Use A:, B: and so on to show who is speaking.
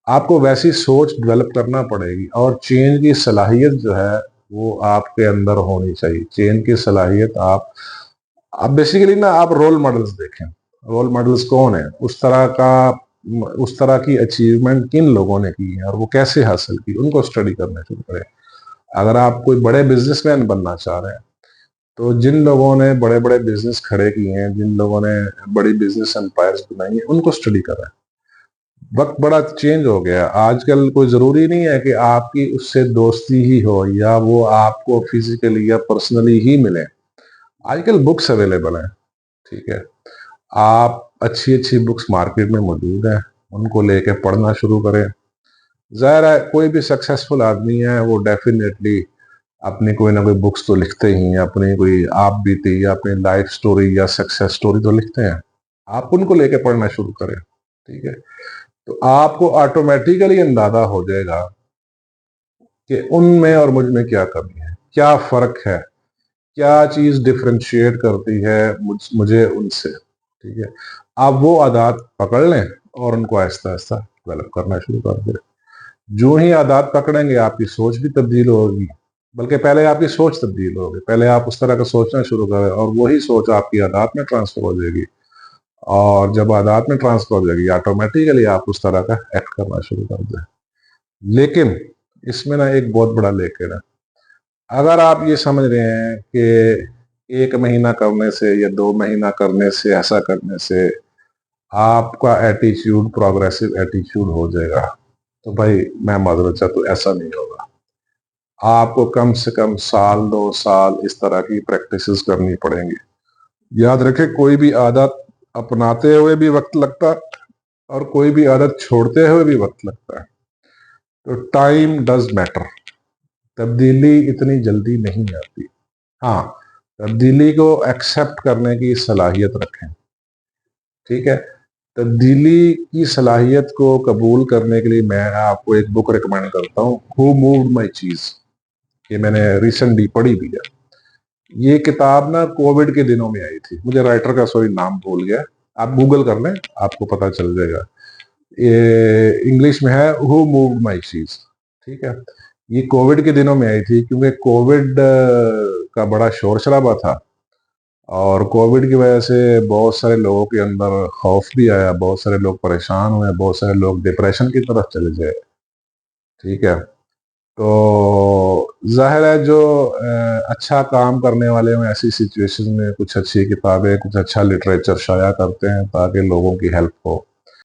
A: آپ کو ویسی سوچ ڈیولپ کرنا پڑے گی، اور چینج کی صلاحیت جو ہے وہ آپ کے اندر ہونی چاہیے. چینج کی صلاحیت آپ بیسیکلی نا آپ رول ماڈلز دیکھیں. رول ماڈلز کون ہیں، اس طرح کی اچیومنٹ کن لوگوں نے کی ہے اور وہ کیسے حاصل کی، ان کو اسٹڈی کرنا شروع کریں. اگر آپ کوئی بڑے بزنس مین بننا چاہ رہے ہیں تو جن لوگوں نے بڑے بڑے بزنس کھڑے کیے ہیں، جن لوگوں نے بڑی بزنس امپائرز بنائی ہیں، ان کو اسٹڈی کریں. وقت بڑا چینج ہو گیا. آج کل کوئی ضروری نہیں ہے کہ آپ کی اس سے دوستی ہی ہو یا وہ آپ کو فزیکلی یا پرسنلی ہی ملے. آج کل بکس اویلیبل ہیں، ٹھیک ہے. آپ اچھی اچھی بکس مارکیٹ میں موجود ہیں، ان کو لے کے پڑھنا شروع کریں. ظاہر ہے کوئی بھی سکسیسفل آدمی ہے وہ ڈیفینیٹلی اپنی کوئی نہ کوئی بکس تو لکھتے ہی ہیں، اپنی کوئی آپ بیتی یا اپنی لائف سٹوری یا سکسیس سٹوری تو لکھتے ہیں. آپ ان کو لے کے پڑھنا شروع کریں، ٹھیک ہے. تو آپ کو آٹومیٹیکلی اندازہ ہو جائے گا کہ ان میں اور مجھ میں کیا کمی ہے، کیا فرق ہے، کیا چیز ڈفرینشیٹ کرتی ہے مجھے ان سے، ٹھیک ہے. آپ وہ عادات پکڑ لیں اور ان کو آہستہ آہستہ ڈیولپ کرنا شروع کر دیں. جو ہی عادات پکڑیں گے آپ کی سوچ بھی تبدیل ہوگی، بلکہ پہلے آپ کی سوچ تبدیل ہوگی. پہلے آپ اس طرح کا سوچنا شروع کریں اور وہی سوچ آپ کی عادات میں ٹرانسفر ہو جائے گی، اور جب عادات میں ٹرانسفر ہو جائے گی آٹومیٹیکلی آپ اس طرح کا ایکٹ کرنا شروع کر دیں. لیکن اس میں نا ایک بہت بڑا لیکن ہے. اگر آپ یہ سمجھ رہے ہیں کہ 1 مہینہ کرنے سے یا 2 مہینہ کرنے سے، ایسا کرنے سے آپ کا ایٹیچیوڈ پروگریسو ایٹیچیوڈ ہو جائے گا، تو بھائی میں معذرت چاہتا ہوں، ایسا نہیں ہوگا. آپ کو کم سے کم 1 2 سال اس طرح کی پریکٹسز کرنی پڑیں گی. یاد رکھیں کوئی بھی عادت اپناتے ہوئے بھی وقت لگتا اور کوئی بھی عادت چھوڑتے ہوئے بھی وقت لگتا ہے. تو ٹائم ڈز میٹر. تبدیلی اتنی جلدی نہیں آتی. ہاں، تبدیلی کو ایکسیپٹ کرنے کی صلاحیت رکھیں، ٹھیک ہے. تبدیلی کی صلاحیت کو قبول کرنے کے لیے میں آپ کو ایک بک ریکمینڈ کرتا ہوں، ہو مووڈ مائی چیز. یہ میں نے ریسنٹلی پڑھی بھی ہے. یہ کتاب نا کووڈ کے دنوں میں آئی تھی. مجھے رائٹر کا نام بھول گیا، آپ گوگل کر لیں آپ کو پتا چل جائے گا. یہ انگلش میں ہے ہو مووڈ مائی چیز، ٹھیک ہے. یہ کووڈ کے دنوں میں آئی تھی کیونکہ کووڈ کا بڑا شور شرابہ تھا، اور کووڈ کی وجہ سے بہت سارے لوگوں کے اندر خوف بھی آیا، بہت سارے لوگ پریشان ہوئے، بہت سارے لوگ ڈپریشن کی طرف چلے گئے، ٹھیک ہے. تو ظاہر ہے جو اچھا کام کرنے والے ہیں ایسی سچویشن میں کچھ اچھی کتابیں، کچھ اچھا لٹریچر شائع کرتے ہیں تاکہ لوگوں کی ہیلپ ہو.